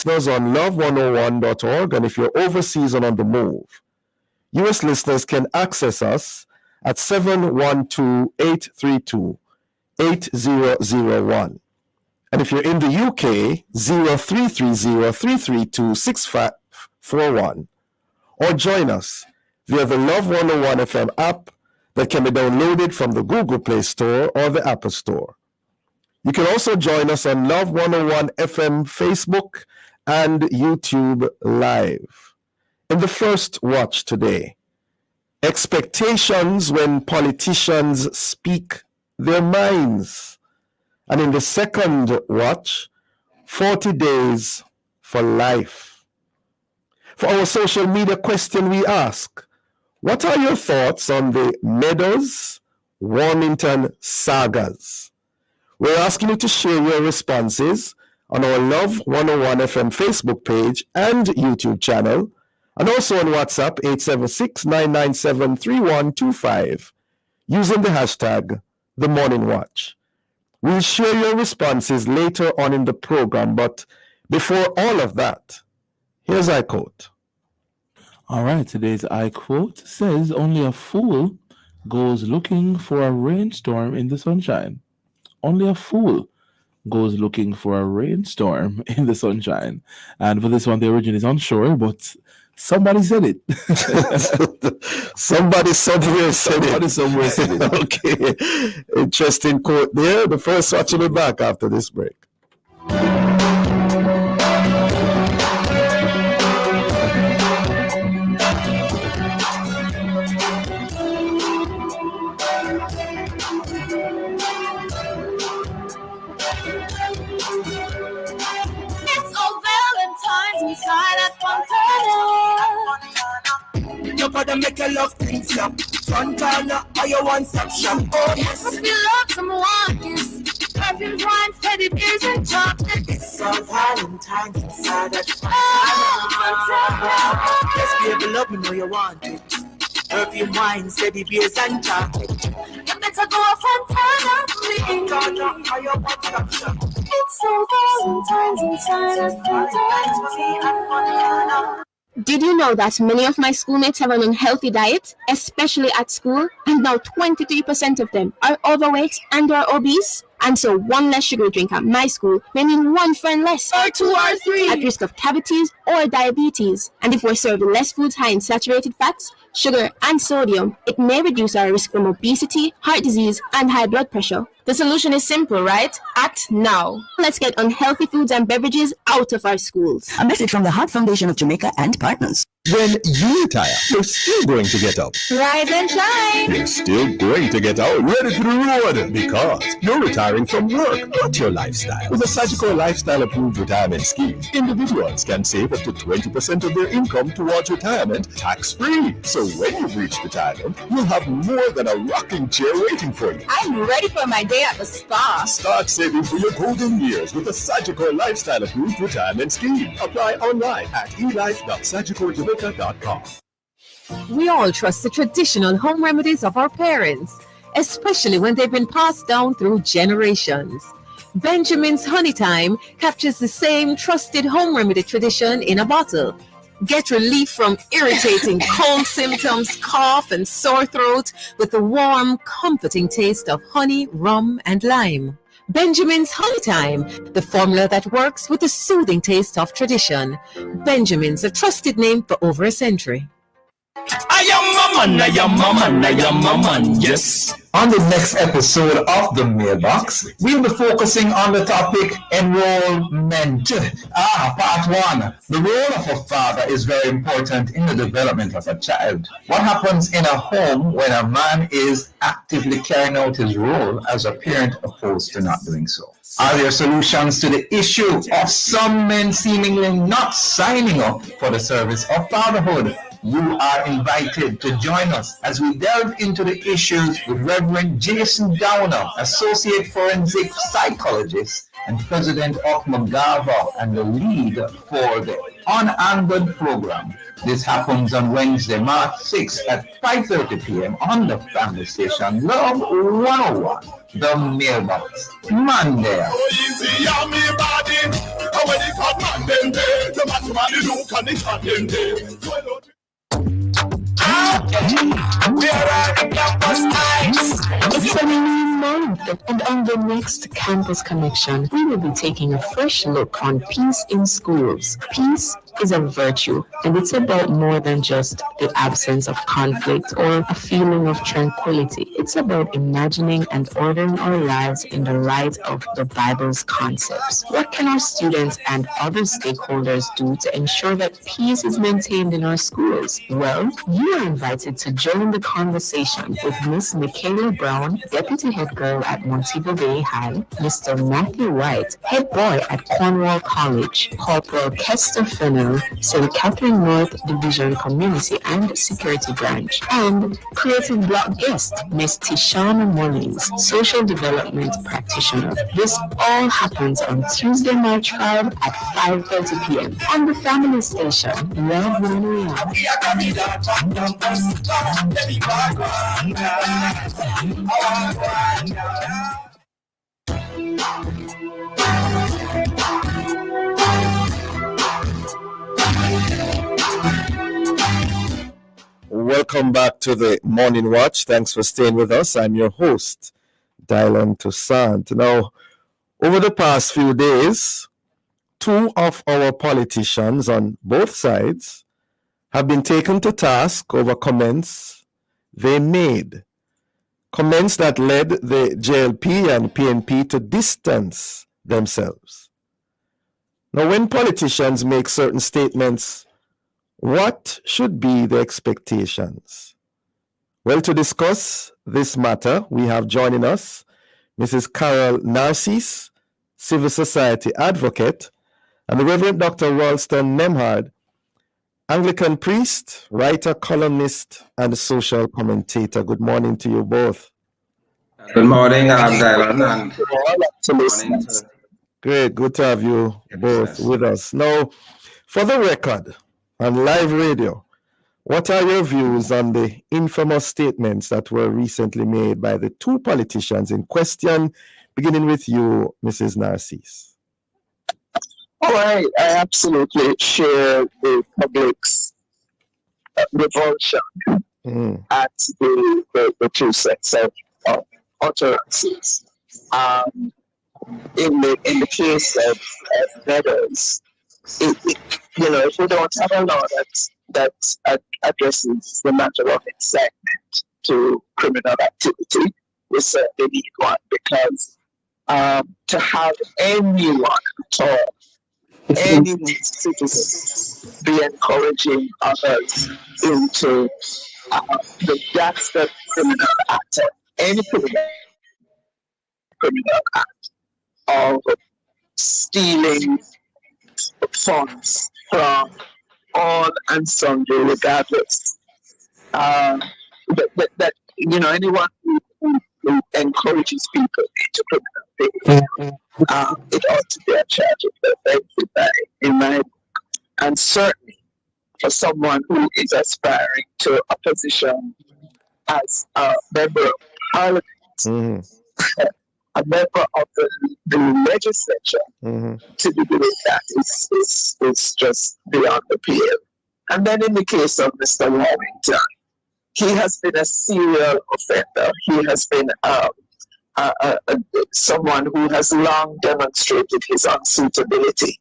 listeners on love101.org, and if you're overseas and on the move, U.S. listeners can access us at 712-832-8001. And if you're in the UK, 0330-332-6541. Or join us via the Love 101 FM app that can be downloaded from the Google Play Store or the Apple Store. You can also join us on Love 101 FM Facebook and YouTube Live. In the first watch today, expectations when politicians speak their minds. And in the second watch, 40 days for life. For our social media question, we ask, what are your thoughts on the Meadows-Warmington sagas? We're asking you to share your responses on our Love 101 FM Facebook page and YouTube channel, and also on WhatsApp 876-997-3125 using the hashtag The Morning Watch. We'll share your responses later on in the program, but before all of that, here's our quote. All right, today's I quote says, only a fool goes looking for a rainstorm in the sunshine. Only a fool goes looking for a rainstorm in the sunshine. And for this one, the origin is unsure, but somebody said it. Somebody somewhere said it. Okay. Interesting quote there. The first watch will be back after this break. You gotta make your love things up. Fontana, are your one-stop shop? Oh yes. If you love someone, yes. Perfume, wine, teddy bears, and chocolate. It's all Valentine's inside that Fontana. Yes, baby, love me know you want it. Perfume, wine, teddy bears, and chocolate. You better go Fontana, please. Fontana, are your one-stop shop? It's all Valentine's inside that Fontana. Did you know that many of my schoolmates have an unhealthy diet, especially at school? And now 23% of them are overweight and are obese? And so one less sugary drink at my school may mean one friend less, or two or three, at risk of cavities or diabetes. And if we're serving less foods high in saturated fats, sugar, and sodium, it may reduce our risk from obesity, heart disease, and high blood pressure. The solution is simple, right? Act now. Let's get unhealthy foods and beverages out of our schools. A message from the Heart Foundation of Jamaica and partners. When you retire, you're still going to get up. Rise and shine. You're still going to get out ready for the road because you're retiring from work, not your lifestyle. With a Sagicor Lifestyle Approved Retirement Scheme, individuals can save up to 20% of their income towards retirement tax-free. So when you've reached retirement, you'll have more than a rocking chair waiting for you. I'm ready for my day at the spa. Start saving for your golden years with the Sagicor Lifestyle Approved Retirement Scheme. Apply online at elife.sagicorjamaica.com. We all trust the traditional home remedies of our parents, especially when they've been passed down through generations. Benjamin's Honey Time captures the same trusted home remedy tradition in a bottle. Get relief from irritating cold symptoms, cough, and sore throat with the warm, comforting taste of honey, rum, and lime. Benjamin's Honey Time, the formula that works with the soothing taste of tradition. Benjamin's, a trusted name for over a century. I am a man, yes. On the next episode of The Mailbox, we'll be focusing on the topic enrollment. Part 1. The role of a father is very important in the development of a child. What happens in a home when a man is actively carrying out his role as a parent opposed to not doing so? Are there solutions to the issue of some men seemingly not signing up for the service of fatherhood? You are invited to join us as we delve into the issues with Reverend Jason Downer, Associate Forensic Psychologist and President of Magava and the lead for the Unangered program. This happens on Wednesday, March 6th at 5:30 p.m. on the family station Love 101, The Mailbox. Man there. It's a new month, and on the next Campus Connection, we will be taking a fresh look on peace in schools. Peace is a virtue, and it's about more than just the absence of conflict or a feeling of tranquility. It's about imagining and ordering our lives in the light of the Bible's concepts. What can our students and other stakeholders do to ensure that peace is maintained in our schools? Well, you are invited to join the conversation with Miss Michaela Brown, Deputy Head Girl at Montego Bay High, Mr. Matthew White, Head Boy at Cornwall College, Corporal Kester Fennell, St. Catherine North Division Community and Security Branch, and Creative Block guest, Miss Tishana Mullins, Social Development Practitioner. This all happens on Tuesday, March 5 at 5:30 p.m. on the family station, Love 101. Welcome back to the Morning Watch. Thanks for staying with us. I'm your host, Dylan Toussaint. Now, over the past few days, two of our politicians on both sides have been taken to task over comments they made. Comments that led the JLP and PNP to distance themselves. Now, when politicians make certain statements, what should be the expectations? Well, to discuss this matter, we have joining us Mrs. Carol Narcisse, civil society advocate, and the Reverend Dr. Ralston Nemhard, Anglican priest, writer, columnist, and social commentator. Good morning to you both. Good morning, Dylan. And Great, good to have you both with us. Now, for the record, on live radio, what are your views on the infamous statements that were recently made by the two politicians in question, beginning with you, Mrs. Narcisse? All right, I absolutely share the public's revulsion at the two sets of utterances. In the case of Meadows, if we don't have a law that addresses the matter of incitement to criminal activity, we certainly need one, because to have anyone at all, any citizen, be encouraging others into the dastard criminal act, any criminal act of stealing funds from all and sundry, regardless. That anyone who encourages people into criminal behavior, it ought to be a charge of in my book. And certainly for someone who is aspiring to a position as a member of Parliament, a member of the legislature, to be doing that is just beyond the pale. And then in the case of Mr. Warrington, he has been a serial offender. He has been someone who has long demonstrated his unsuitability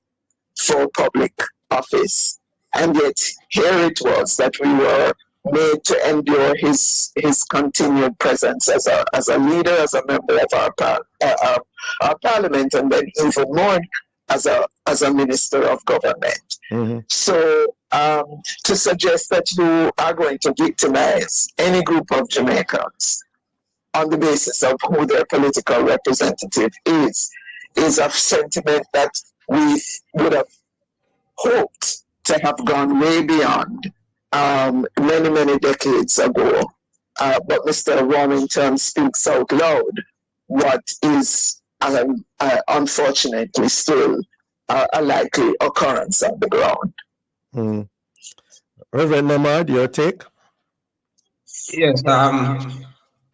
for public office. And yet here it was that we were made to endure his continued presence as a leader, as a member of our parliament, and then even more as a minister of government. So to suggest that you are going to victimize any group of Jamaicans on the basis of who their political representative is a sentiment that we would have hoped to have gone way beyond many decades ago. But Mr. Warrington speaks out loud what is unfortunately still a likely occurrence on the ground. Reverend Nemhard, your take? Yes,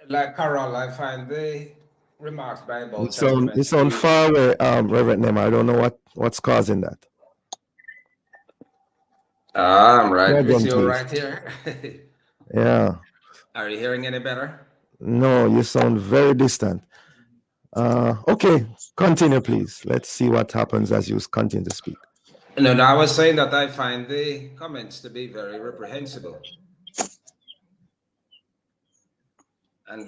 like Carol, I find the remarks by both. It's on far away, Reverend Nemhard. I don't know what's causing that. I'm right Try with again, you please. right here. Yeah. Are you hearing any better? No, you sound very distant. Okay, continue, please. Let's see what happens as you continue to speak. No, I was saying that I find the comments to be very reprehensible. And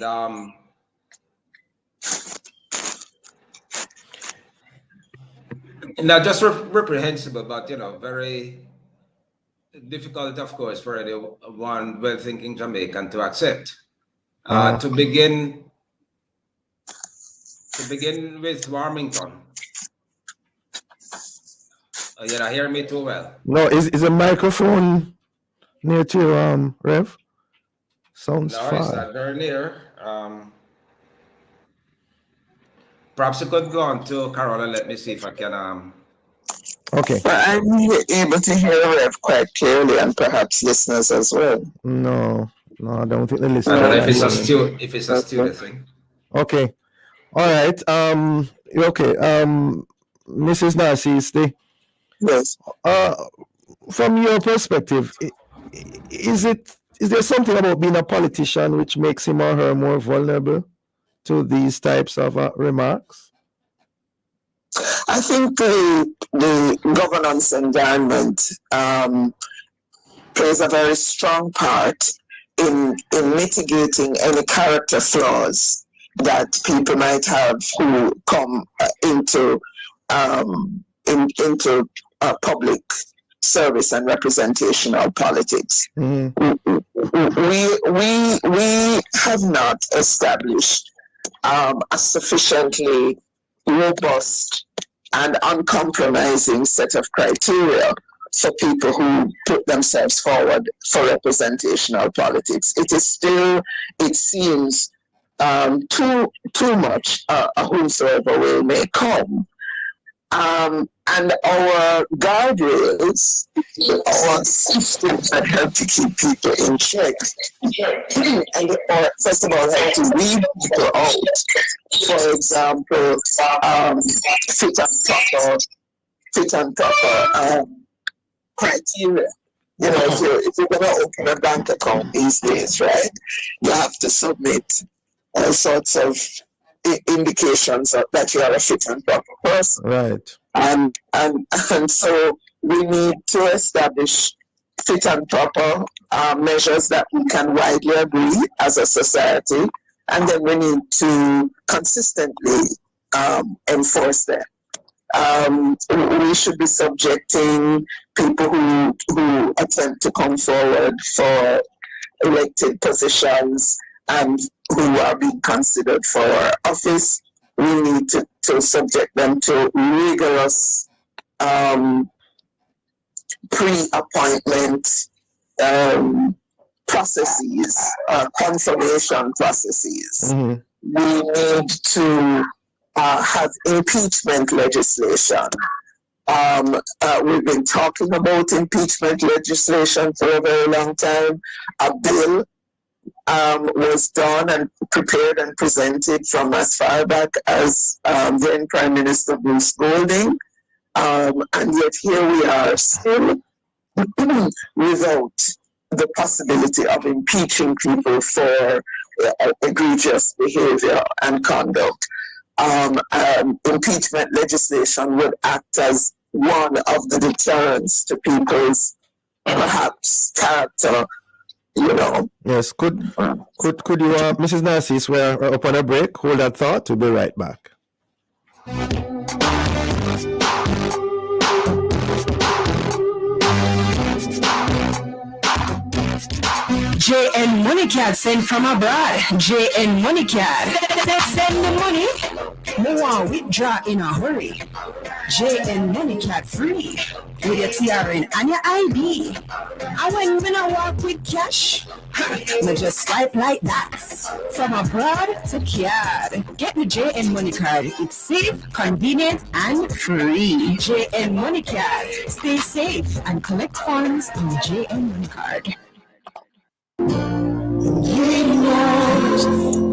not just reprehensible, but very difficult, of course, for anyone well-thinking Jamaican to accept. To begin with Warmington. You're not hearing me too well. No, is a microphone near to you, Rev? Sounds No, far. it's not very near. Perhaps you could go on to Carol and let me see if I can. Okay. But I'm able to hear Rev quite clearly, and perhaps listeners as well. No, I don't think the I listeners. don't know if it's a studio thing. Okay. All right. Okay. Mrs. Narcisse, Yes. From your perspective, is there something about being a politician which makes him or her more vulnerable to these types of remarks? I think the governance environment plays a very strong part in mitigating any character flaws that people might have who come into public service and representational politics. Mm-hmm. We have not established a sufficiently robust and uncompromising set of criteria for people who put themselves forward for representational politics. It is still, it seems, too much whomsoever way may come. And our guardrails, our systems that help to keep people in check, and first of all, help to weed people out. For example, fit and proper criteria. If you're going to open a bank account these days, right, you have to submit all sorts of indications that you are a fit and proper person. Right. And so we need to establish fit and proper measures that we can widely agree as a society, and then we need to consistently enforce them. We should be subjecting people who attempt to come forward for elected positions and who are being considered for office. We need to subject them to rigorous pre-appointment processes, confirmation processes. Mm-hmm. We need to have impeachment legislation. We've been talking about impeachment legislation for a very long time. A bill was done and prepared and presented from as far back as then Prime Minister Bruce Golding. And yet here we are still without the possibility of impeaching people for egregious behavior and conduct. Impeachment legislation would act as one of the deterrents to people's perhaps character. Yes. Could you, Mrs. Narcisse, we're up on a break. Hold that thought. We'll be right back. JN Money Cat sent from abroad. JN Money Cat. Send the money. No one withdraw in a hurry. JN Money Cat free. With your TRN and your ID. And when we not walk with cash, we just swipe like that. From abroad to CAD. Get the JN Money Card. It's safe, convenient, and free. JN Money Card. Stay safe and collect funds on the JN Money Card. He knows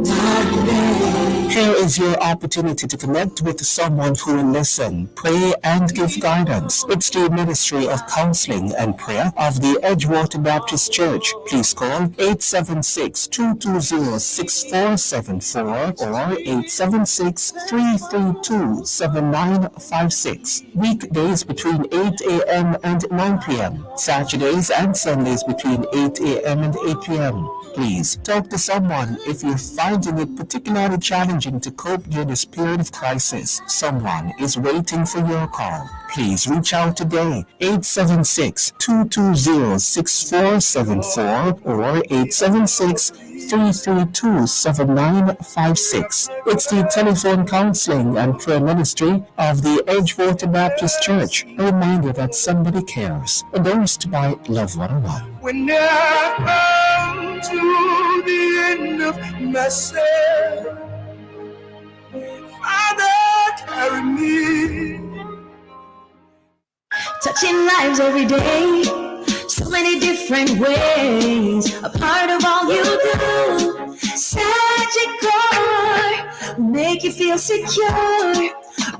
my name. Here is your opportunity to connect with someone who will listen, pray, and give guidance. It's the Ministry of Counseling and Prayer of the Edgewater Baptist Church. Please call 876-220-6474 or 876-332-7956. Weekdays between 8 a.m. and 9 p.m. Saturdays and Sundays between 8 a.m. and 8 p.m. Please talk to someone if you're finding it particularly challenging to cope during this period of crisis. Someone is waiting for your call. Please reach out today. 876-220-6474 or 876-332-7956. It's the telephone counseling and prayer ministry of the Edgewater Baptist Church. A reminder that somebody cares. Endorsed by Love 101. When I come to the end of myself, Father, carry me. Touching lives every day, so many different ways, a part of all you do. Sagicor, make you feel secure,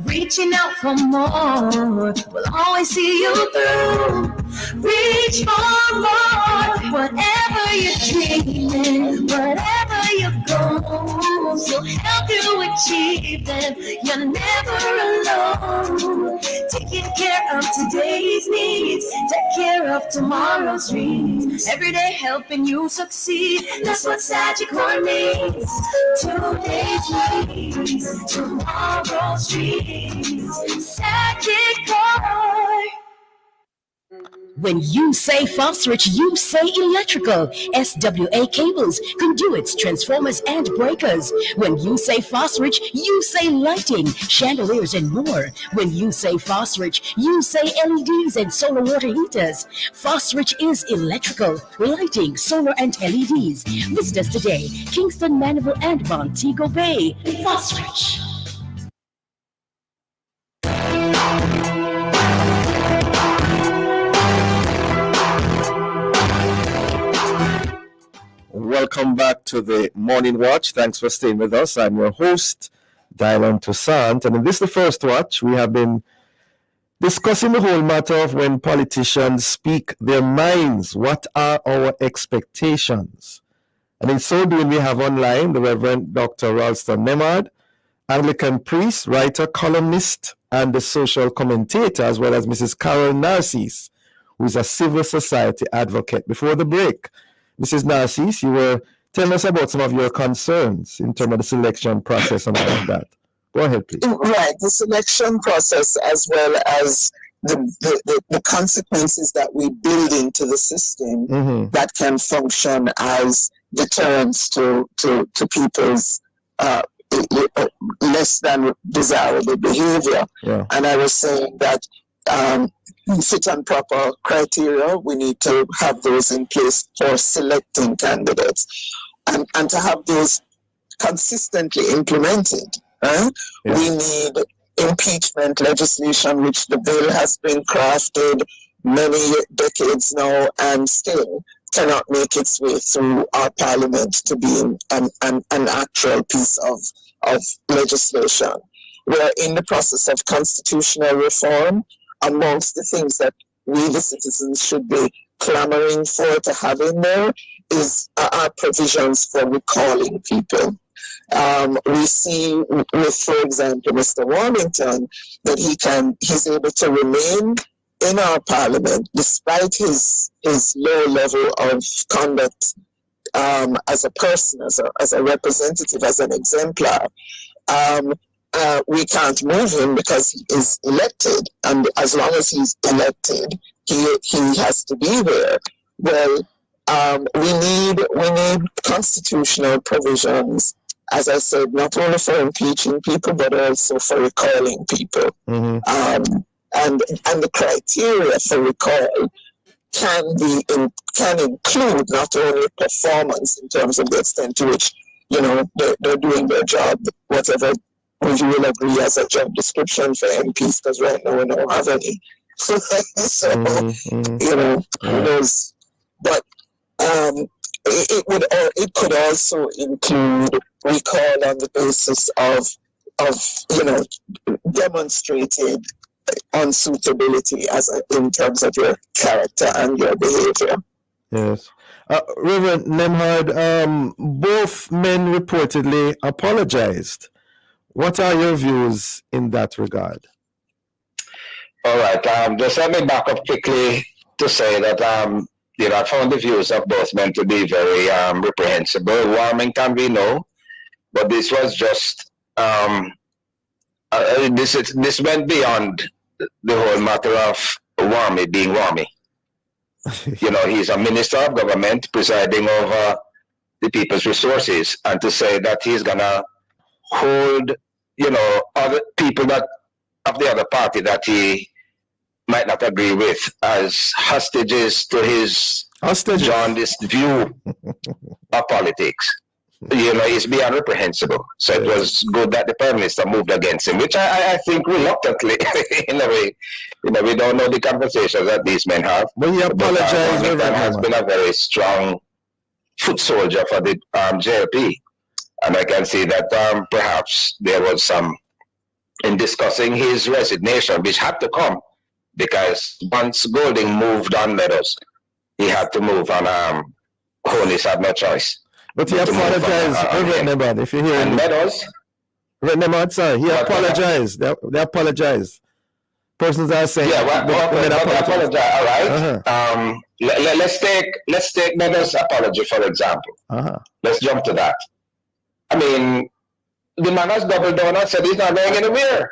reaching out for more, we'll always see you through. Reach for more, whatever you're dreaming, whatever your goals, will help you achieve them. You're never alone. Taking care of today's needs, take care of tomorrow's dreams. Every day helping you succeed, that's what Sagicor means. Today's needs, tomorrow's dreams. Sagicor. When you say phosphorus, you say electrical. SWA cables, conduits, transformers, and breakers. When you say phosphorus, you say lighting, chandeliers, and more. When you say phosphorus, you say LEDs and solar water heaters. Phosphorus is electrical, lighting, solar, and LEDs. Visit us today, Kingston, Mandeville, and Montego Bay. Phosphorus. Welcome back to the Morning Watch. Thanks for staying with us. I'm your host, Dylan Toussaint. And in this, the first watch, we have been discussing the whole matter of when politicians speak their minds. What are our expectations? And in so doing, we have online the Reverend Dr. Ralston Nemard, Anglican priest, writer, columnist, and the social commentator, as well as Mrs. Carol Narcisse, who is a civil society advocate. Before the break, Mrs. Narcisse, you were telling us about some of your concerns in terms of the selection process and all of that. Go ahead, please. Right, the selection process as well as the consequences that we build into the system that can function as deterrents to people's less than desirable behavior. Yeah. And I was saying that fit and proper criteria, we need to have those in place for selecting candidates and to have those consistently implemented. Yeah. We need impeachment legislation, which the bill has been crafted many decades now and still cannot make its way through our parliament to be an actual piece of legislation. We're in the process of constitutional reform. Amongst the things that we, the citizens, should be clamoring for to have in there is our provisions for recalling people. We see with, for example, Mr. Warmington, that he's able to remain in our parliament despite his low level of conduct as a person, as a representative, as an exemplar. We can't move him because he is elected, and as long as he's elected, he has to be there. Well, we need constitutional provisions, as I said, not only for impeaching people but also for recalling people. And the criteria for recall can include not only performance in terms of the extent to which they're doing their job, whatever. Would you will agree as a job description for MPs, because right now we don't have any. So, who knows? But it could also include recall on the basis of demonstrated unsuitability in terms of your character and your behavior. Yes. Reverend Nemhard, both men reportedly apologized. What are your views in that regard? All right. Just let me back up quickly to say that I found the views of both men to be very reprehensible. Warmington, we know, but this was just this went beyond the whole matter of Warmy being Warmy. He's a minister of government presiding over the people's resources, and to say that he's gonna hold, other people that of the other party that he might not agree with as hostages to his jaundiced view of politics. He's beyond reprehensible. So it was good that the Prime Minister moved against him, which I think reluctantly, in a way. We don't know the conversations that these men have. But he apologized. But has been a very strong foot soldier for the JLP. And I can see that perhaps there was some, in discussing his resignation, which had to come, because once Golding moved on Meadows, he had to move on. Holness had no choice. But he apologized, Reverend Nemhard, if you hear and Meadows? Reverend Nemhard, sorry, he apologized. They apologized. Persons are saying, they apologize. All right. Let's take Meadows' apology for example. Let's jump to that. I mean, the man has doubled down and said he's not going anywhere.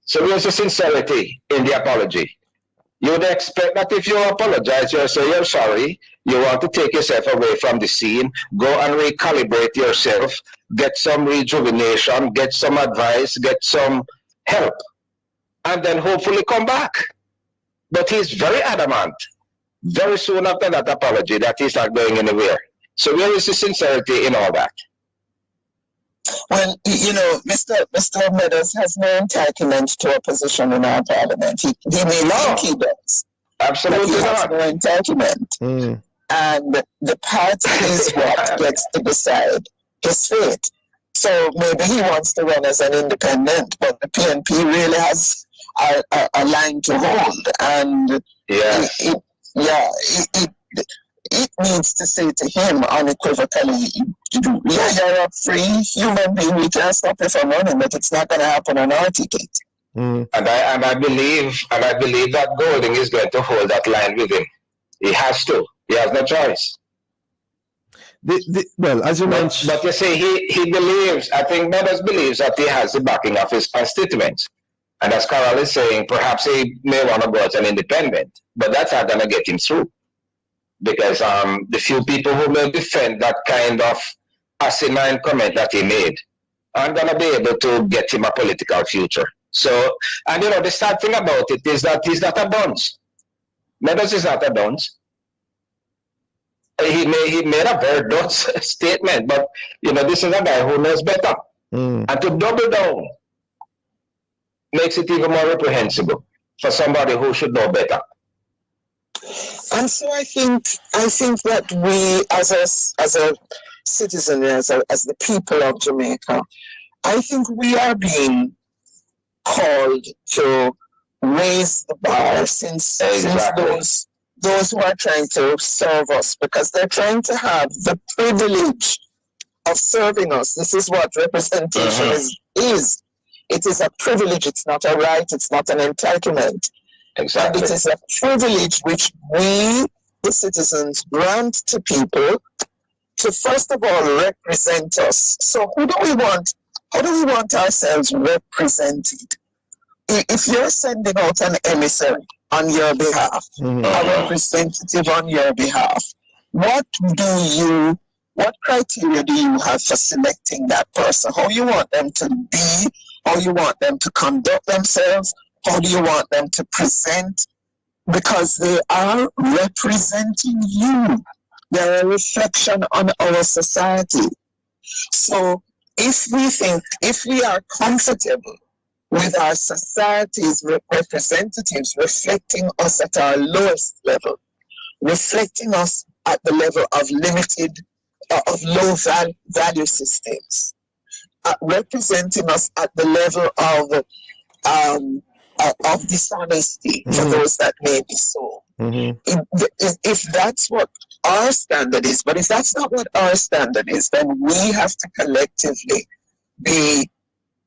So there's a sincerity in the apology. You would expect that if you apologize, you say you're sorry, you want to take yourself away from the scene, go and recalibrate yourself, get some rejuvenation, get some advice, get some help, and then hopefully come back. But he's very adamant, very soon after that apology, that he's not going anywhere. So where is the sincerity in all that? Well, Mr. Meadows has no entitlement to a position in our parliament. He may think he does. Absolutely but he has not. no entitlement. And the party is what gets to decide his fate. So maybe he wants to run as an independent, but the PNP really has a line to hold. And it needs to say to him unequivocally, you're a free human being. We can't stop you from running, but it's not going to happen on our ticket. And I believe that Golding is going to hold that line with him. He has to. He has no choice. Well, as you mentioned, but you see, he believes. I think Meadows believes that he has the backing of his constituents. And as Carol is saying, perhaps he may want to go as an independent, but that's not going to get him through. Because the few people who will defend that kind of asinine comment that he made aren't going to be able to get him a political future. So, and the sad thing about it is that he's not a dunce. Meadows is not a dunce. He made a very dunce statement, but this is a guy who knows better. And to double down makes it even more reprehensible for somebody who should know better. And so I think that we, as a citizen, as the people of Jamaica, I think we are being called to raise the bar since those who are trying to serve us, because they're trying to have the privilege of serving us. This is what representation is. It is a privilege. It's not a right. It's not an entitlement. Exactly. And it is a privilege which we, the citizens, grant to people to first of all represent us. So who do we want? How do we want ourselves represented? If you're sending out an emissary on your behalf, a representative on your behalf, what criteria do you have for selecting that person? How you want them to be? How you want them to conduct themselves? How do you want them to present? Because they are representing you. They're a reflection on our society. So if we are comfortable with our society's representatives reflecting us at our lowest level, reflecting us at the level of limited, of low value systems, representing us at the level of dishonesty for those that may be so. If that's what our standard is, but if that's not what our standard is, then we have to collectively be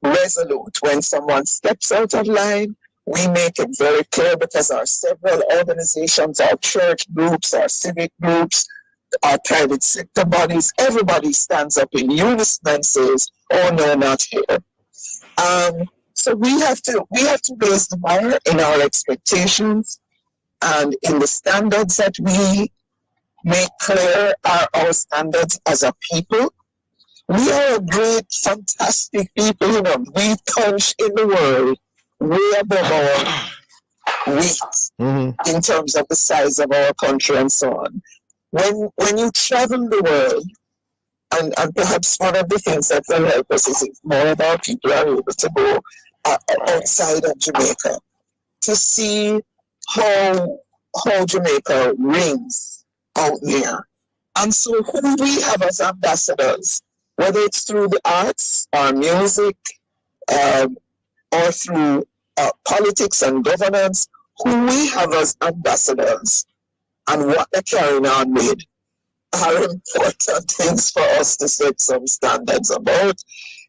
resolute. When someone steps out of line, we make it very clear, because our several organizations, our church groups, our civic groups, our private sector bodies, everybody stands up in unison and says, "Oh no, not here." So we have to raise the bar in our expectations and in the standards that we make clear are our standards as a people. We are a great, fantastic people, you know. We punch in the world way above our weight in terms of the size of our country and so on. When you travel the world, and perhaps one of the things that will help us is if more of our people are able to go outside of Jamaica to see how Jamaica rings out there. And so who we have as ambassadors, whether it's through the arts or music or through politics and governance, who we have as ambassadors and what they're carrying on with are important things for us to set some standards about,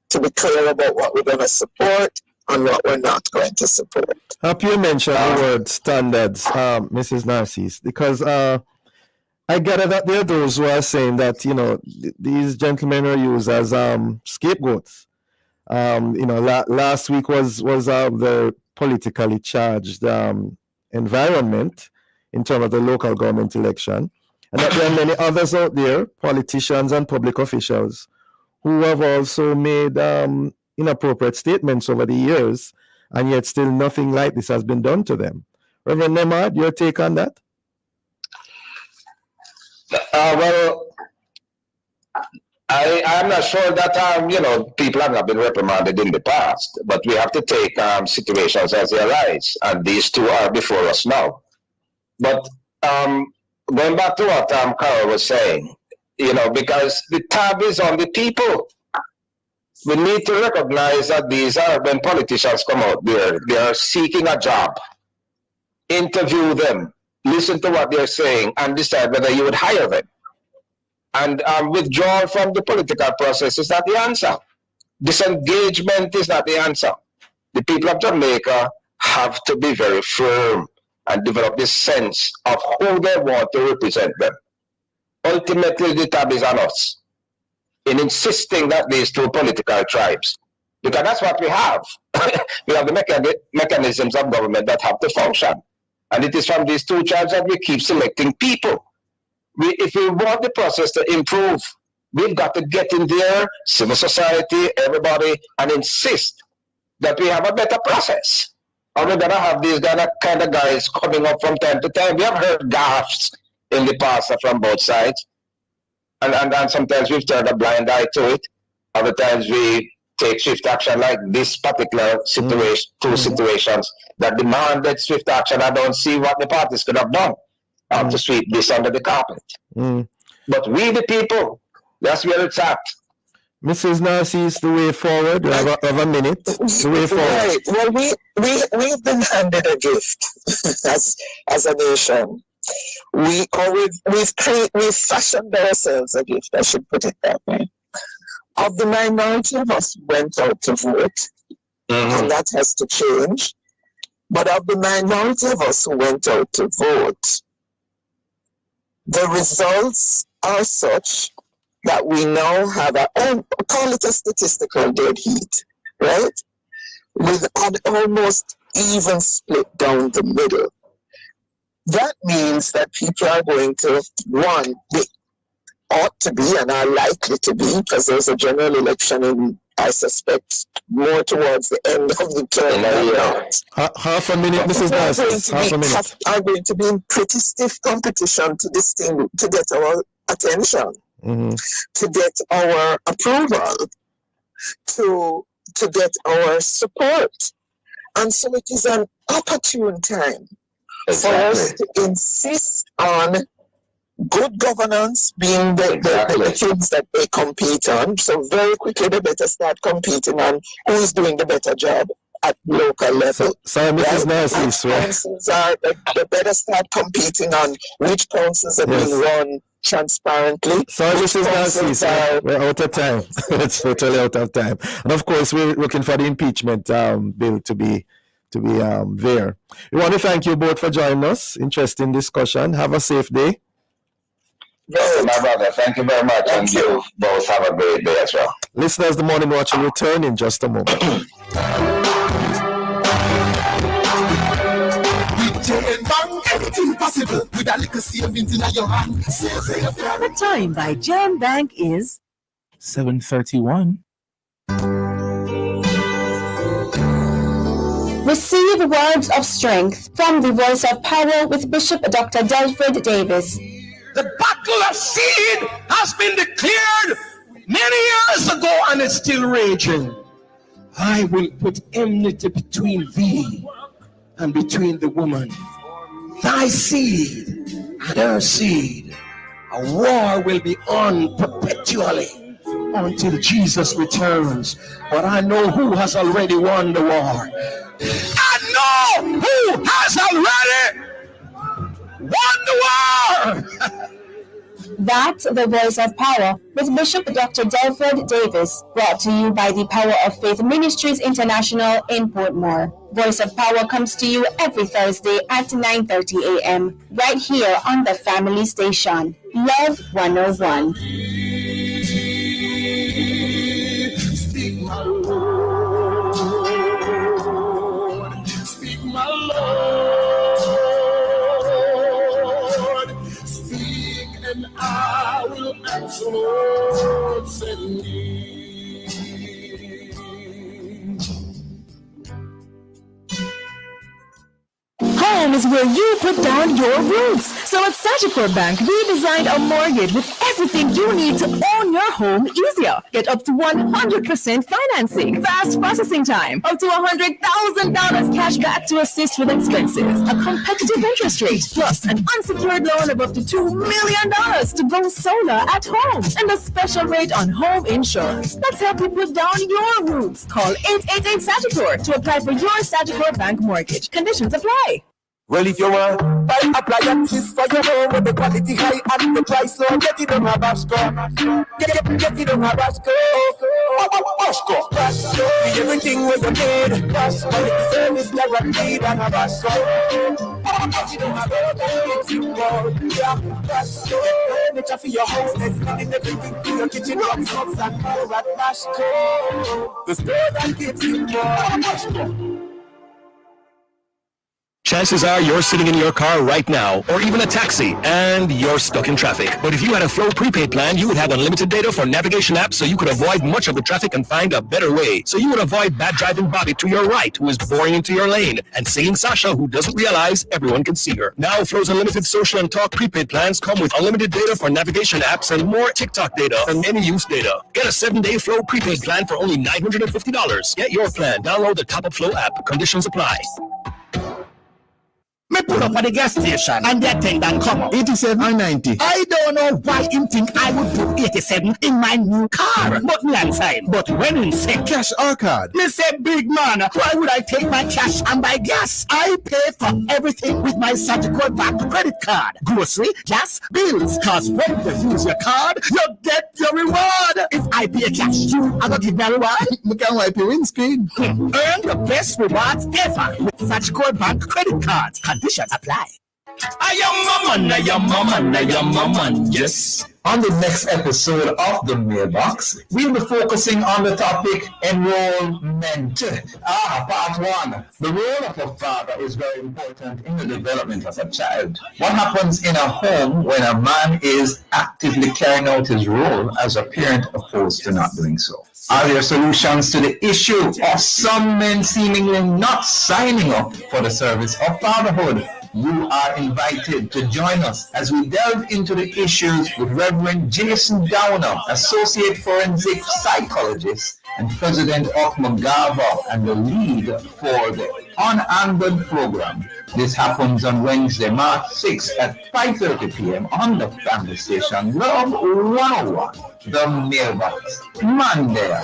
to be clear about what we're going to support and what we're not going to support. Happy you mentioned the word standards, Mrs. Narcisse, because I gather that there are those who are saying that, you know, these gentlemen are used as scapegoats. You know, last week was the politically charged environment in terms of the local government election, and that there are many others out there, politicians and public officials, who have also made inappropriate statements over the years, and yet still nothing like this has been done to them. Reverend Nemad, your take on that? Well, I'm not sure that you know, people have not been reprimanded in the past, but we have to take situations as they arise, and these two are before us now. But going back to what Carol was saying, you know, because the tab is on the people. We need to recognize that these are, when politicians come out there, they are seeking a job. Interview them, listen to what they're saying, and decide whether you would hire them. And withdrawal from the political process is not the answer. Disengagement is not the answer. The people of Jamaica have to be very firm and develop this sense of who they want to represent them. Ultimately, the tab is on us in insisting that these two political tribes, because that's what we have. We have the mechanisms of government that have to function. And it is from these two tribes that we keep selecting people. If we want the process to improve, we've got to get in there, civil society, everybody, and insist that we have a better process. Or we're going to have these kind of guys coming up from time to time. We have heard gaffes in the past from both sides. And sometimes we've turned a blind eye to it. Other times we take swift action, like this particular situation, two situations that demanded swift action. I don't see what the parties could have done to sweep this under the carpet. But we, the people, that's where it's at. Mrs. Narcisse, the way forward. We have a minute. The way forward. Right. Well, we've been handed a gift as a nation. We've fashioned ourselves a gift, I should put it that way. Of the minority of us who went out to vote, and that has to change. But of the minority of us who went out to vote, the results are such that we now have call it a statistical dead heat, right? With an almost even split down the middle. That means that people are going to, one, they ought to be and are likely to be, because there's a general election in, I suspect, more towards the end of the term than not. Half a minute, Mrs. Narcisse. Half a minute. Are going to be in pretty stiff competition to get our attention, to get our approval, to get our support. And so it is an opportune time for us to insist on good governance being the things that they compete on. So very quickly they better start competing on who's doing the better job at local level. Sorry, Mrs. Narcisse. Councils they better start competing on which councils are being run transparently. Sorry, Mrs. Narcisse. We're out of time. It's totally out of time. And of course, we're looking for the impeachment bill to be there. We want to thank you both for joining us. Interesting discussion. Have a safe day. Yes, my brother, thank you very much, and you both have a great day as well. Listeners, the Morning Watch will return in just a moment. Anything possible with a little savings in your hand. The time by Gem Bank is 7:31. Receive words of strength from the Voice of Power with Bishop Dr. Delford Davis. The battle of seed has been declared many years ago and it's still raging. I will put enmity between thee and between the woman, thy seed and her seed. A war will be on perpetually until Jesus returns. But I know who has already won the war. I know who has already won the war. That's the Voice of Power with Bishop Dr. Delford Davis, brought to you by the Power of Faith Ministries International in Portmore. Voice of Power comes to you every Thursday at 9:30 a.m. right here on the Family Station, Love 101. Speak, my Lord. Speak, my Lord. Speak, and I will answer. Lord, send me. Home is where you put down your roots. So at Sagicor Bank, we designed a mortgage with everything you need to own your home easier. Get up to 100% financing, fast processing time, up to $100,000 cash back to assist with expenses, a competitive interest rate, plus an unsecured loan of up to $2 million to go solar at home, and a special rate on home insurance. Let's help you put down your roots. Call 888-SAGICOR to apply for your Sagicor Bank mortgage. Conditions apply. Well, if you want buy appliances for your home with the quality high and the price low, get it on a Basco. Get it on a Basco. Basco. Basco. Everything with the need. Basco. Quality service guaranteed on a Basco. Get it on a Basco. Yeah, Basco. Furniture for your house, including everything for your kitchen, rocks, and more at Basco. The store that gives you more. Basco. Chances are you're sitting in your car right now, or even a taxi, and you're stuck in traffic. But if you had a Flow prepaid plan, you would have unlimited data for navigation apps, so you could avoid much of the traffic and find a better way. So you would avoid bad driving Bobby to your right, who is boring into your lane, and seeing Sasha, who doesn't realize everyone can see her. Now, Flow's unlimited social and talk prepaid plans come with unlimited data for navigation apps and more TikTok data and any use data. Get a 7-day Flow prepaid plan for only $950. Get your plan. Download the Top Up Flow app. Conditions apply. Me pull up at the gas station and the attendant come up. 87 or 90? I don't know why him think I would put 87 in my new car. But me answer him. But when he say cash or card, me say, big man, why would I take my cash and buy gas? I pay for everything with my Sagicor Bank credit card. Grocery, gas, bills. Cause when you use your card, you get your reward. If I pay cash, you are gonna give me a reward. You can wipe your windscreen. Earn the best rewards ever with Sagicor Bank credit cards. Conditions apply. I am a man, yes. On the next episode of The Mailbox, we'll be focusing on the topic enrollment. Part 1. The role of a father is very important in the development of a child. What happens in a home when a man is actively carrying out his role as a parent opposed to not doing so? Are there solutions to the issue of some men seemingly not signing up for the service of fatherhood? You are invited to join us as we delve into the issues with Reverend Jason Downer, Associate Forensic Psychologist and President of Magava and the lead for the unanswered program. This happens on Wednesday, March 6th at 5:30 p.m. on the family station Love 101, the Mailbox. Monday.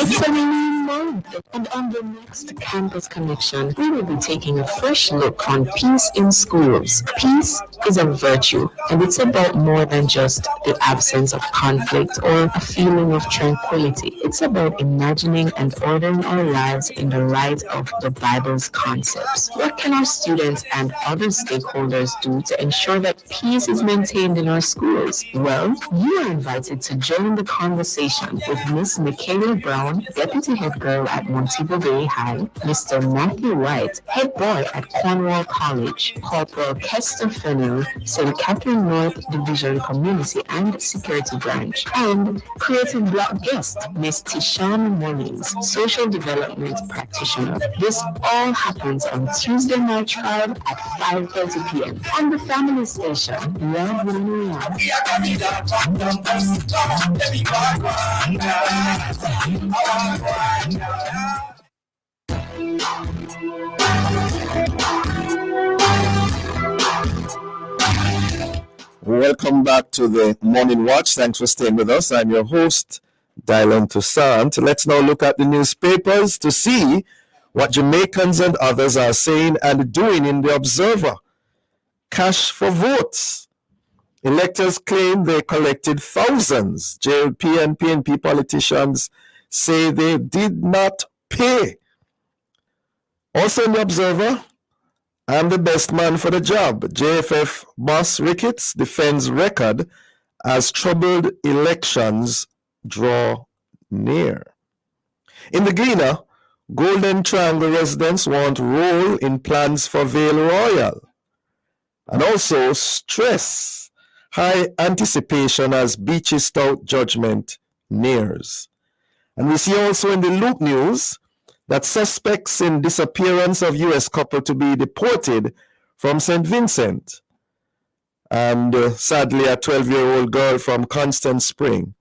It's a new month, and on the next Campus Connection, we will be taking a fresh look on peace in schools. Peace is a virtue, and it's about more than just the absence of conflict or a feeling of tranquility. It's about imagining and ordering our lives in the light of the Bible's concepts. What can our students and other stakeholders do to ensure that peace is maintained in our schools? Well, you are invited to join the conversation with Miss Michaela Brown, Deputy Head Girl at Montego Bay High, Mr. Matthew White, Head Boy at Cornwall College, Corporal Kester Fennell, St. Catherine North Division Community and Security Branch, and Creative Block guest, Miss Tishan Mullins, Social Development Practitioner. This all happens on Tuesday, March 5 at 5:30 p.m. on the family station, Love 101. Welcome back to the Morning Watch. Thanks for staying with us. I'm your host, Dylan Toussaint. Let's now look at the newspapers to see what Jamaicans and others are saying and doing in the Observer. Cash for votes. Electors claim they collected thousands. JLP and PNP politicians say they did not pay. Also in the Observer, I'm the best man for the job. JFF boss Ricketts defends record as troubled elections draw near. In the Gleaner, Golden Triangle residents want role in plans for Vale Royal. And also stress, high anticipation as Beachy Stout judgment nears. And we see also in the Loop News that suspects in disappearance of U.S. couple to be deported from St. Vincent. And sadly, a 12-year-old girl from Constant Spring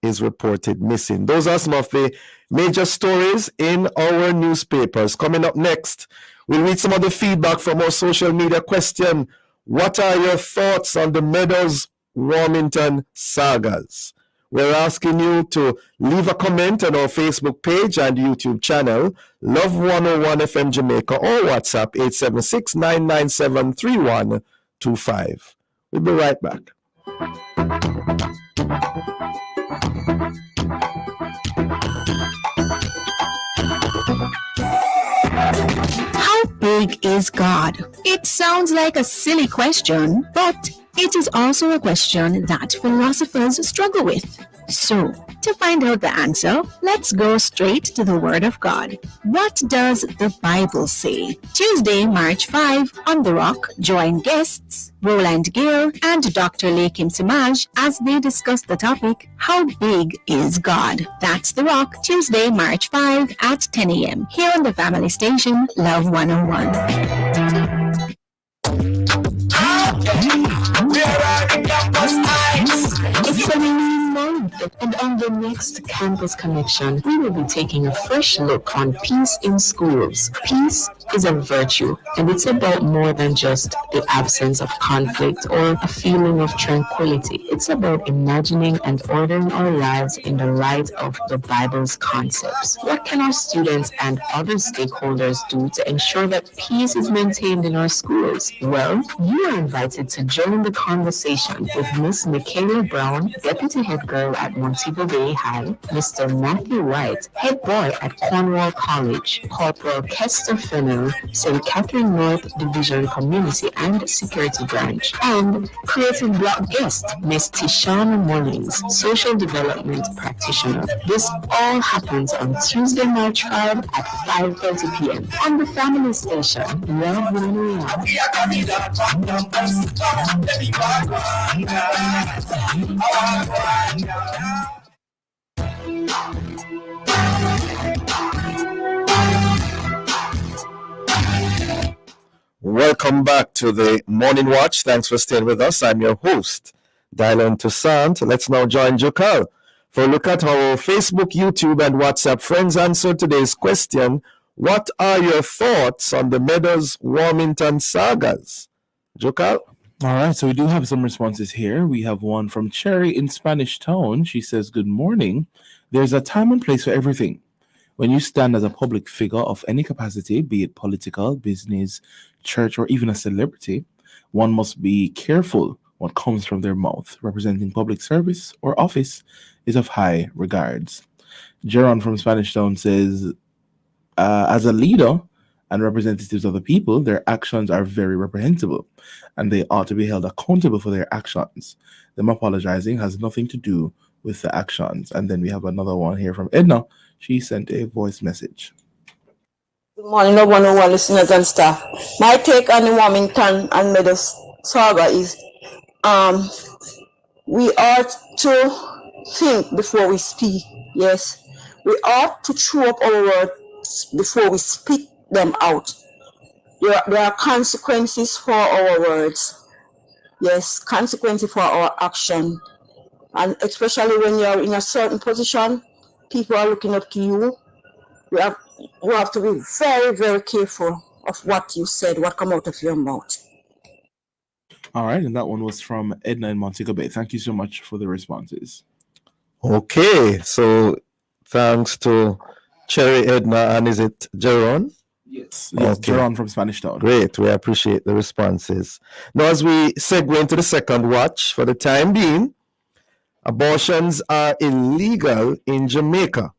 is reported missing. Those are some of the major stories in our newspapers. Coming up next, we'll read some of the feedback from our social media question. What are your thoughts on the Meadows-Warmington sagas? We're asking you to leave a comment on our Facebook page and YouTube channel, Love 101 FM Jamaica, or WhatsApp 876-997-3125. We'll be right back. How big is God? It sounds like a silly question, but it is also a question that philosophers struggle with. So, to find out the answer, let's go straight to the Word of God. What does the Bible say? Tuesday, March 5, on The Rock, join guests Roland Gill and Dr. Lakim Simaj as they discuss the topic, How Big is God? That's The Rock, Tuesday, March 5 at 10 a.m. here on the family station, Love 101. It's a new month, and on the next Campus Connection, we will be taking a fresh look on peace in schools. Peace is a virtue, and it's about more than just the absence of conflict or a feeling of tranquility. It's about imagining and ordering our lives in the light of the Bible's concepts. What can our students and other stakeholders do to ensure that peace is maintained in our schools? Well, you are invited to join the conversation with Miss Michaela Brown, Deputy Head Girl at Montego Bay High, Mr. Matthew White, Head Boy at Cornwall College, Corporal Kester Fennell, St. Catherine North Division Community and Security Branch, and Creative Block guest, Miss Tishan Mullins, Social Development Practitioner. This all happens on Tuesday, March 5 at 5:30 p.m. on the family station, Love 101. Welcome back to the Morning Watch. Thanks for staying with us. I'm your host, Dylan Toussaint. Let's now join Jokal for a look at how our Facebook, YouTube, and WhatsApp friends answer today's question. What are your thoughts on the Meadows Warmington sagas? Jokal? All right, so we do have some responses here. We have one from Cherry in Spanish Town. She says, good morning. There's a time and place for everything. When you stand as a public figure of any capacity, be it political, business, church, or even a celebrity, one must be careful what comes from their mouth. Representing public service or office is of high regards. Jeron from Spanish Town says, as a leader and representatives of the people, their actions are very reprehensible, and they ought to be held accountable for their actions. Them apologizing has nothing to do with the actions. And then we have another one here from Edna. She sent a voice message. Good morning, no 101 listeners and staff. My take on the Warmington and Meadows saga is we ought to think before we speak. Yes, we ought to chew up our words before we speak them out. There are consequences for our words. Yes, consequences for our action. And especially when you're in a certain position, people are looking up to you. You have to be very, very careful of what you said, what come out of your mouth. All right, and that one was from Edna in Montego Bay. Thank you so much for the responses. Okay, so thanks to Cherry, Edna, and is it Jeron? Yes, Okay. Jeron from Spanish Town. Great, we appreciate the responses. Now, as we segue into the second watch, for the time being, abortions are illegal in Jamaica.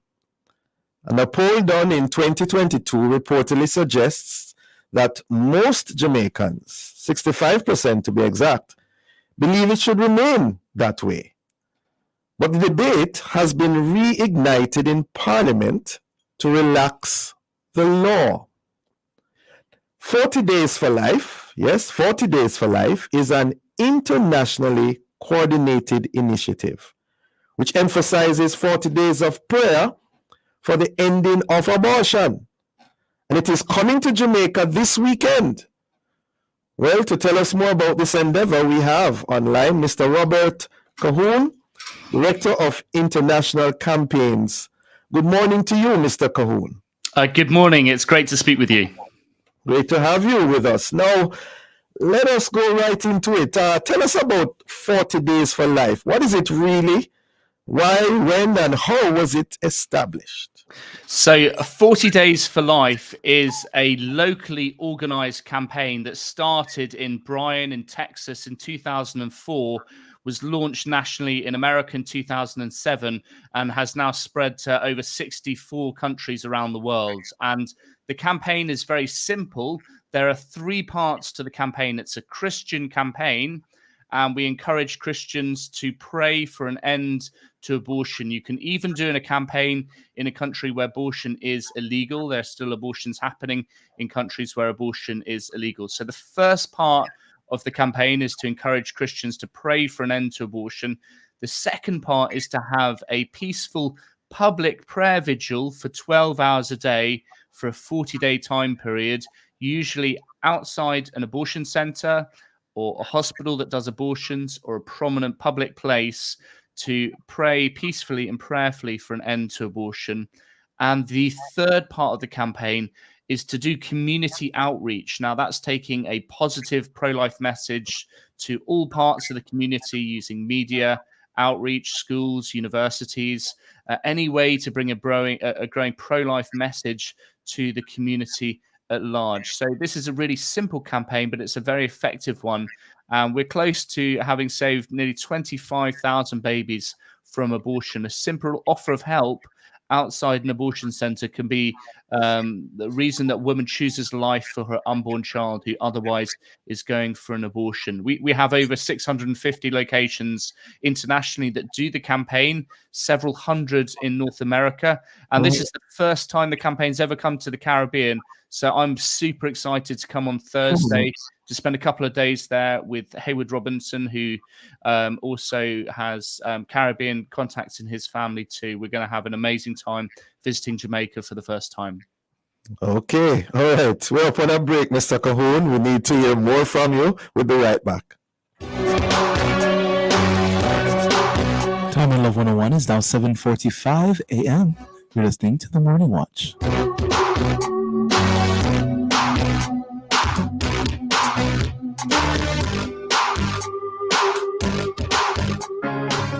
And a poll done in 2022 reportedly suggests that most Jamaicans, 65% to be exact, believe it should remain that way. But the debate has been reignited in Parliament to relax the law. 40 Days for Life, yes, 40 Days for Life is an internationally coordinated initiative which emphasizes 40 days of prayer for the ending of abortion. And it is coming to Jamaica this weekend. Well, to tell us more about this endeavor, we have online Mr. Robert Cahoon, Director of International Campaigns. Good morning to you, Mr. Cahoon. Good morning. It's great to speak with you. Great to have you with us. Now, let us go right into it. Tell us about 40 Days for Life. What is it really? Why, when, and how was it established? So 40 Days for Life is a locally organized campaign that started in Bryan in Texas in 2004, was launched nationally in America in 2007, and has now spread to over 64 countries around the world. And the campaign is very simple. There are 3 parts to the campaign. It's a Christian campaign, and we encourage Christians to pray for an end to abortion. You can even do a campaign in a country where abortion is illegal. There are still abortions happening in countries where abortion is illegal. So the first part of the campaign is to encourage Christians to pray for an end to abortion. The second part is to have a peaceful public prayer vigil for 12 hours a day for a 40-day time period, usually outside an abortion center or a hospital that does abortions or a prominent public place, to pray peacefully and prayerfully for an end to abortion. And the third part of the campaign is to do community outreach. Now, that's taking a positive pro-life message to all parts of the community using media, outreach, schools, universities, any way to bring a growing pro-life message to the community at large. So this is a really simple campaign, but it's a very effective one. We're close to having saved nearly 25,000 babies from abortion. A simple offer of help outside an abortion center can be the reason that a woman chooses life for her unborn child who otherwise is going for an abortion. We have over 650 locations internationally that do the campaign, several hundred in North America. And this is the first time the campaign's ever come to the Caribbean. So I'm super excited to come on Thursday to spend a couple of days there with Hayward Robinson, who also has Caribbean contacts in his family too. We're going to have an amazing time visiting Jamaica for the first time. Okay, all right. We're up on a break, Mr. Cahoon. We need to hear more from you. We'll be right back. Time on Love 101 is now 7:45 a.m. You're listening to the Morning Watch.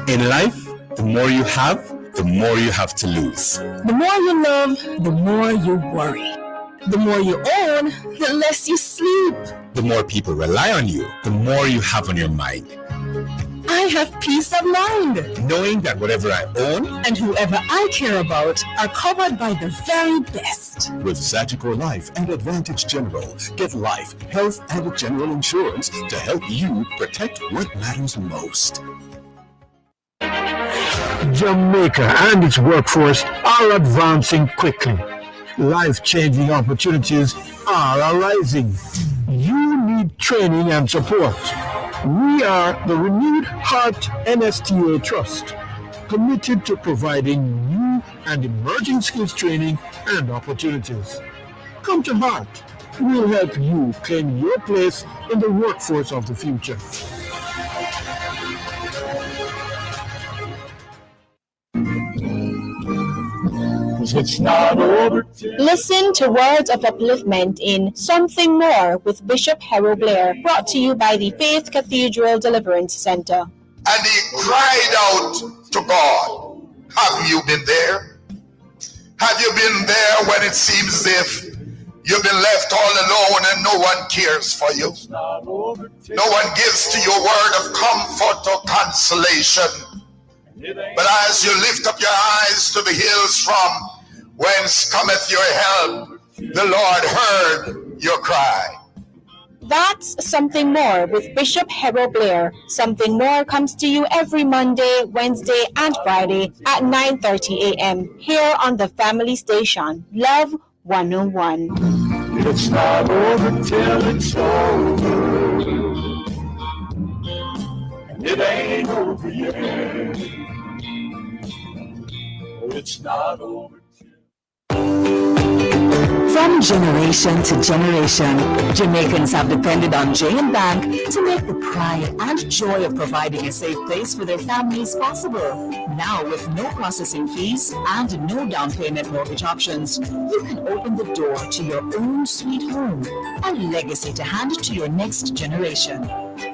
In life, the more you have, the more you have to lose. The more you love, the more you worry. The more you own, the less you sleep. The more people rely on you, the more you have on your mind. I have peace of mind, knowing that whatever I own and whoever I care about are covered by the very best. With Sagicor Life and Advantage General, get life, health, and general insurance to help you protect what matters most. Jamaica and its workforce are advancing quickly. Life-changing opportunities are arising. You need training and support. We are the Renewed Heart NSTA Trust, committed to providing new and emerging skills training and opportunities. Come to Heart. We'll help you claim your place in the workforce of the future. It's not over. Listen to words of upliftment in Something More with Bishop Harold Blair, brought to you by the Faith Cathedral Deliverance Center. And he cried out to God, have you been there? Have you been there when it seems as if you've been left all alone and no one cares for you? No one gives to you a word of comfort or consolation. But as you lift up your eyes to the hills from whence cometh your help, the Lord heard your cry. That's Something More with Bishop Harold Blair. Something More comes to you every Monday, Wednesday, and Friday at 9:30 a.m. here on the family station, Love 101. It's not over till it's over. And it ain't over yet. It's not over. From generation to generation, Jamaicans have depended on J&M Bank to make the pride and joy of providing a safe place for their families possible. Now, with no processing fees and no down payment mortgage options, you can open the door to your own sweet home, a legacy to hand to your next generation.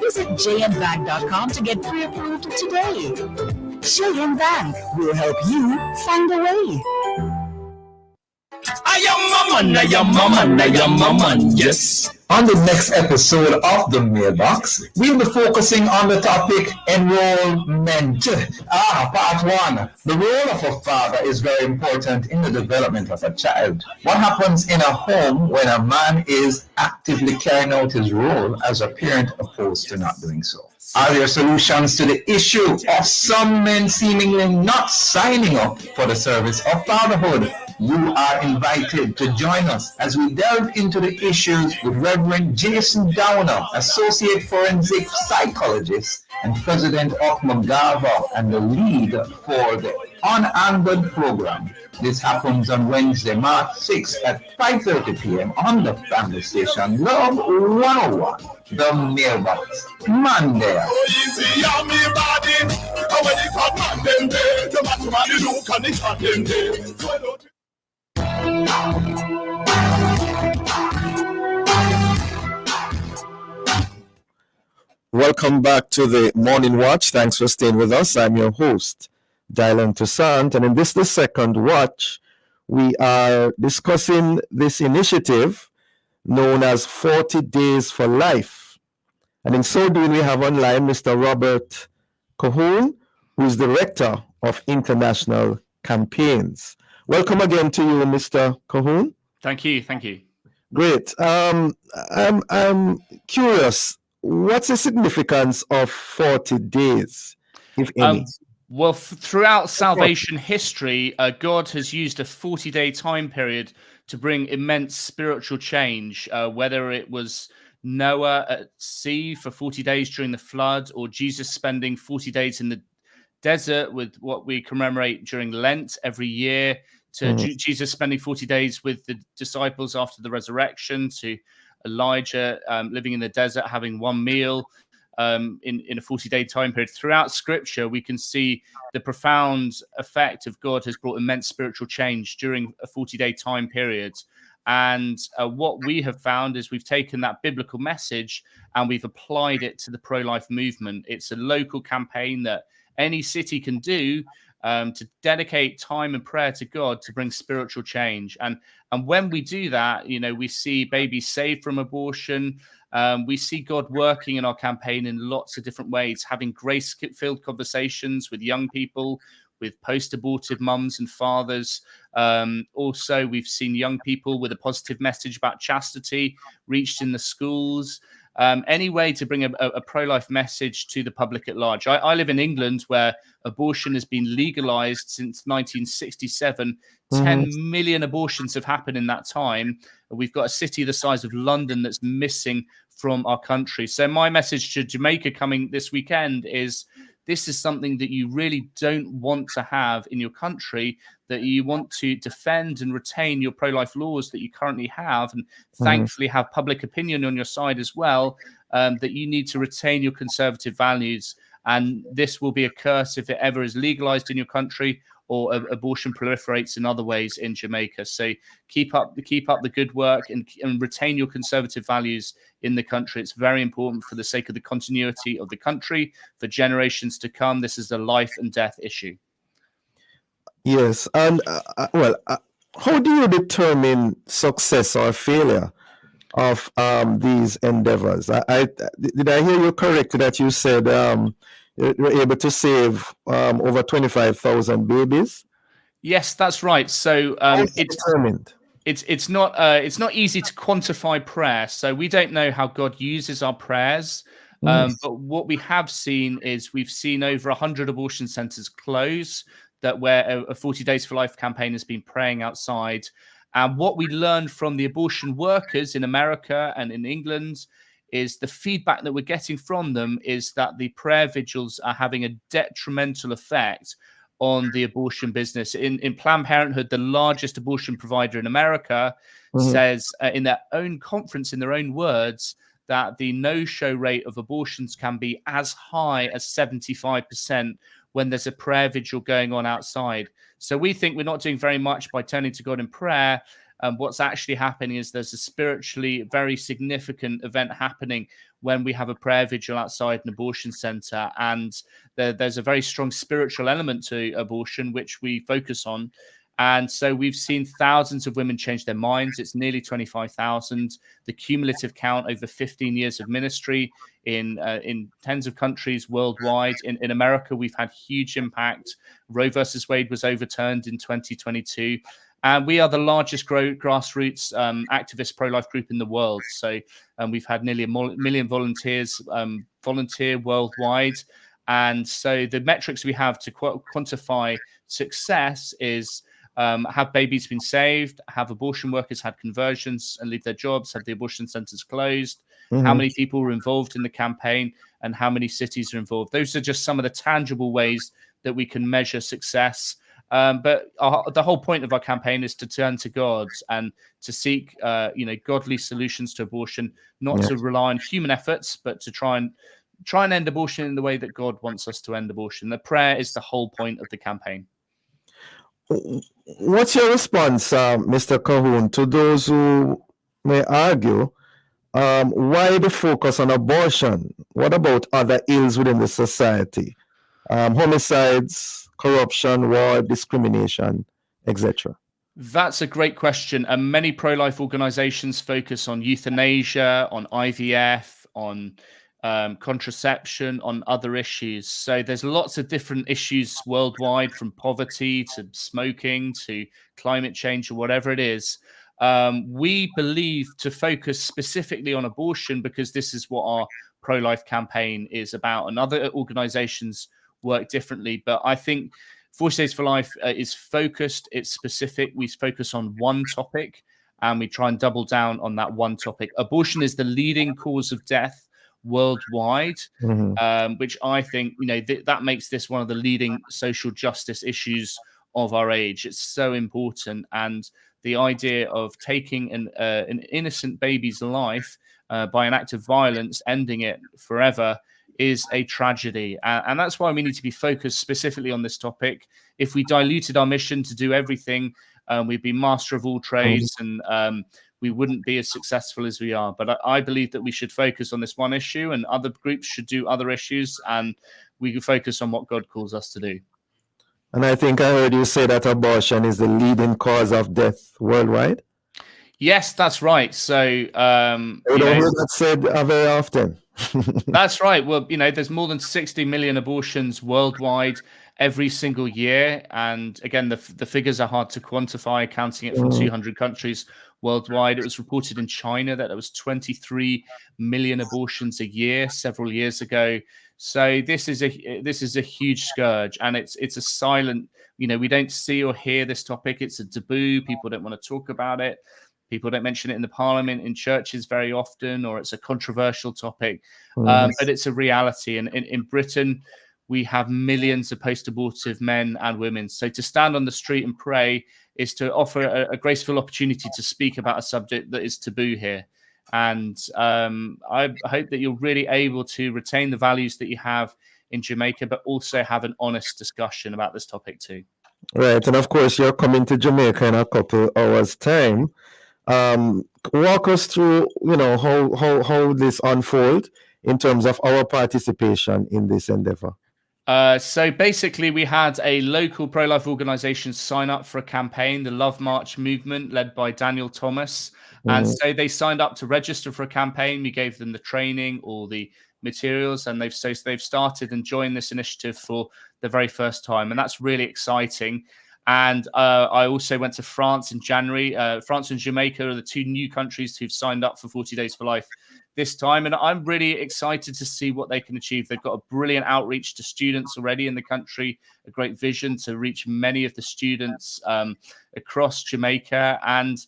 Visit jnbank.com to get pre-approved today. J&M Bank will help you find a way. I am a man, yes. On the next episode of The Mailbox, we'll be focusing on the topic enrollment. Part 1. The role of a father is very important in the development of a child. What happens in a home when a man is actively carrying out his role as a parent opposed to not doing so? Are there solutions to the issue of some men seemingly not signing up for the service of fatherhood? You are invited to join us as we delve into the issues with Reverend Jason Downer, Associate Forensic Psychologist and President of Magava and the lead for the Unangered program. This happens on Wednesday, March 6th at 5:30 p.m. on the family station Love 101, The Mailbox. Man there. Welcome back to the Morning Watch. Thanks for staying with us. I'm your host, Dylan Toussaint, and in the second watch, we are discussing this initiative known as 40 Days for Life. And in so doing, we have online Mr. Robert Cahoon, who is Director of International Campaigns. Welcome again to you, Mr. Cahoon. Thank you. Thank you. Great. I'm curious, what's the significance of 40 days, if any? Well, throughout salvation history, God has used a 40-day time period to bring immense spiritual change, whether it was Noah at sea for 40 days during the flood, or Jesus spending 40 days in the desert with what we commemorate during Lent every year, to Jesus spending 40 days with the disciples after the resurrection, to Elijah living in the desert, having one meal in a 40-day time period. Throughout Scripture, we can see the profound effect of God has brought immense spiritual change during a 40-day time period. And what we have found is we've taken that biblical message and we've applied it to the pro-life movement. It's a local campaign that any city can do to dedicate time and prayer to God to bring spiritual change. And when we do that, you know, we see babies saved from abortion. We see God working in our campaign in lots of different ways, having grace-filled conversations with young people, with post-abortive mums and fathers. Also, we've seen young people with a positive message about chastity reached in the schools. Any way to bring a pro-life message to the public at large. I live in England, where abortion has been legalized since 1967. 10 million abortions have happened in that time. We've got a city the size of London that's missing from our country. So my message to Jamaica coming this weekend is, this is something that you really don't want to have in your country, that you want to defend and retain your pro-life laws that you currently have, and thankfully have public opinion on your side as well, that you need to retain your conservative values. And this will be a curse if it ever is legalized in your country or abortion proliferates in other ways in Jamaica. So keep up the good work and retain your conservative values in the country. It's very important for the sake of the continuity of the country for generations to come. This is a life and death issue. Yes, and how do you determine success or failure of these endeavors? Did I hear you correctly that you said you were able to save over 25,000 babies? Yes, that's right. So it's determined. It's not easy to quantify prayer. So we don't know how God uses our prayers. But what we have seen is we've seen over 100 abortion centers close, that where a 40 Days for Life campaign has been praying outside. And what we learned from the abortion workers in America and in England is the feedback that we're getting from them is that the prayer vigils are having a detrimental effect on the abortion business. In Planned Parenthood, the largest abortion provider in America, says in their own conference, in their own words, that the no-show rate of abortions can be as high as 75% when there's a prayer vigil going on outside. So we think we're not doing very much by turning to God in prayer. What's actually happening is there's a spiritually very significant event happening when we have a prayer vigil outside an abortion center. And there's a very strong spiritual element to abortion, which we focus on. And so we've seen thousands of women change their minds. It's nearly 25,000. The cumulative count over 15 years of ministry in tens of countries worldwide. In America, we've had huge impact. Roe versus Wade was overturned in 2022. And we are the largest grassroots activist pro-life group in the world. So we've had nearly 1 million volunteers volunteer worldwide. And so the metrics we have to quantify success is have babies been saved, have abortion workers had conversions and leave their jobs, have the abortion centers closed, how many people were involved in the campaign, and how many cities are involved. Those are just some of the tangible ways that we can measure success. But the whole point of our campaign is to turn to God and to seek, godly solutions to abortion, not to rely on human efforts, but to try and end abortion in the way that God wants us to end abortion. The prayer is the whole point of the campaign. What's your response, Mr. Cahoon, to those who may argue why the focus on abortion? What about other ills within the society? Homicides, corruption, war, discrimination, etc. That's a great question. And many pro-life organizations focus on euthanasia, on IVF, on contraception, on other issues. So there's lots of different issues worldwide, from poverty to smoking to climate change or whatever it is. We believe to focus specifically on abortion because this is what our pro-life campaign is about, and other organizations work differently. But I think 40 Days for Life is focused, it's specific. We focus on one topic and we try and double down on that one topic. Abortion is the leading cause of death worldwide, which I think, that makes this one of the leading social justice issues of our age. It's so important. And the idea of taking an innocent baby's life by an act of violence, ending it forever, is a tragedy. And that's why we need to be focused specifically on this topic. If we diluted our mission to do everything, we'd be master of all trades, and we wouldn't be as successful as we are. But I believe that we should focus on this one issue, and other groups should do other issues, and we can focus on what God calls us to do. And I think I heard you say that abortion is the leading cause of death worldwide. Yes, that's right. So I don't hear that said very often. That's right. Well, there's more than 60 million abortions worldwide every single year. And again, the figures are hard to quantify, counting it from 200 countries worldwide. It was reported in China that there was 23 million abortions a year several years ago. So this is a huge scourge, and it's a silent, we don't see or hear this topic. It's a taboo. People don't want to talk about it. People don't mention it in the parliament, in churches very often, or it's a controversial topic. But it's a reality. And in Britain, we have millions of post-abortive men and women. So to stand on the street and pray is to offer a graceful opportunity to speak about a subject that is taboo here. And I hope that you're really able to retain the values that you have in Jamaica, but also have an honest discussion about this topic too. Right. And of course, you're coming to Jamaica in a couple hours' time. Walk us through, how this unfolds in terms of our participation in this endeavor. So basically, we had a local pro-life organization sign up for a campaign, the Love March movement, led by Daniel Thomas. And so they signed up to register for a campaign. We gave them the training, all the materials, and they've started and joined this initiative for the very first time. And that's really exciting. And I also went to France in January. France and Jamaica are the two new countries who've signed up for 40 Days for Life this time. And I'm really excited to see what they can achieve. They've got a brilliant outreach to students already in the country, a great vision to reach many of the students across Jamaica. And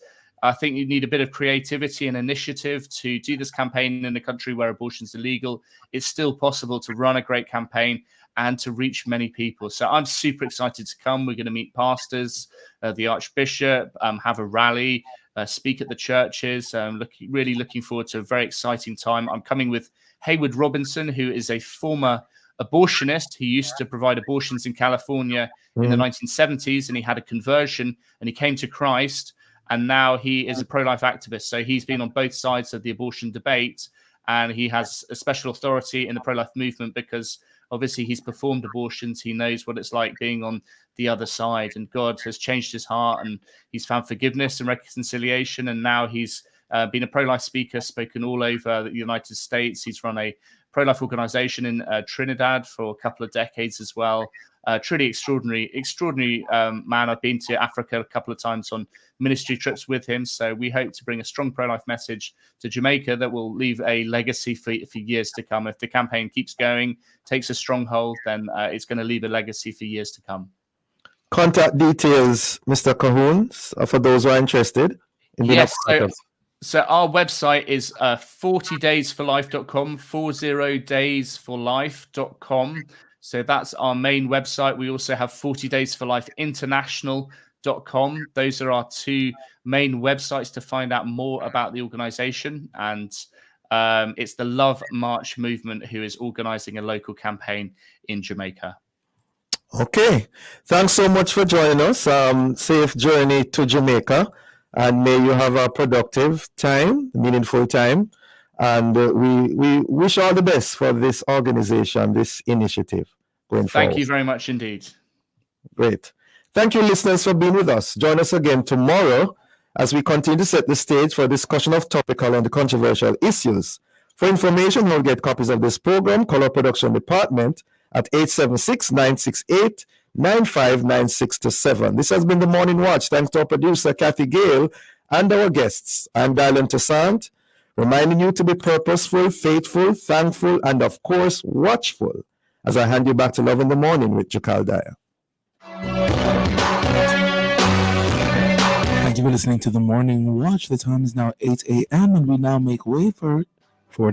I think you need a bit of creativity and initiative to do this campaign in a country where abortion is illegal. It's still possible to run a great campaign and to reach many people. So I'm super excited to come. We're going to meet pastors, the Archbishop, have a rally, speak at the churches. Really looking forward to a very exciting time. I'm coming with Hayward Robinson, who is a former abortionist. He used to provide abortions in California in the 1970s, and he had a conversion and he came to Christ. And now he is a pro-life activist. So he's been on both sides of the abortion debate, and he has a special authority in the pro-life movement because obviously he's performed abortions. He knows what it's like being on the other side, and God has changed his heart, and he's found forgiveness and reconciliation. And now he's been a pro-life speaker, spoken all over the United States. He's run a pro-life organization in Trinidad for a couple of decades as well. Truly extraordinary man. I've been to Africa a couple of times on ministry trips with him. So we hope to bring a strong pro-life message to Jamaica that will leave a legacy for years to come. If the campaign keeps going, takes a strong hold, then it's going to leave a legacy for years to come. Contact details, Mr. Cahoon, for those who are interested in being a part of. So our website is 40daysforlife.com, 40daysforlife.com. So that's our main website. We also have 40 Days for Life International.com. Those are our two main websites to find out more about the organization. And it's the Love March movement who is organizing a local campaign in Jamaica. Okay. Thanks so much for joining us. Safe journey to Jamaica. And may you have a productive time, meaningful time. And we wish all the best for this organization, this initiative going forward. Thank you very much indeed. Great. Thank you, listeners, for being with us. Join us again tomorrow as we continue to set the stage for a discussion of topical and controversial issues. For information, you'll get copies of this program. Call our production department at 876-968-9596-7. This has been the Morning Watch. Thanks to our producer, Kathy Gale, and our guests. I'm Dylan Toussaint, reminding you to be purposeful, faithful, thankful, and of course, watchful as I hand you back to Love in the Morning with Jukal Dyer. Thank you for listening to the Morning Watch. The time is now 8 a.m. and we now make way for the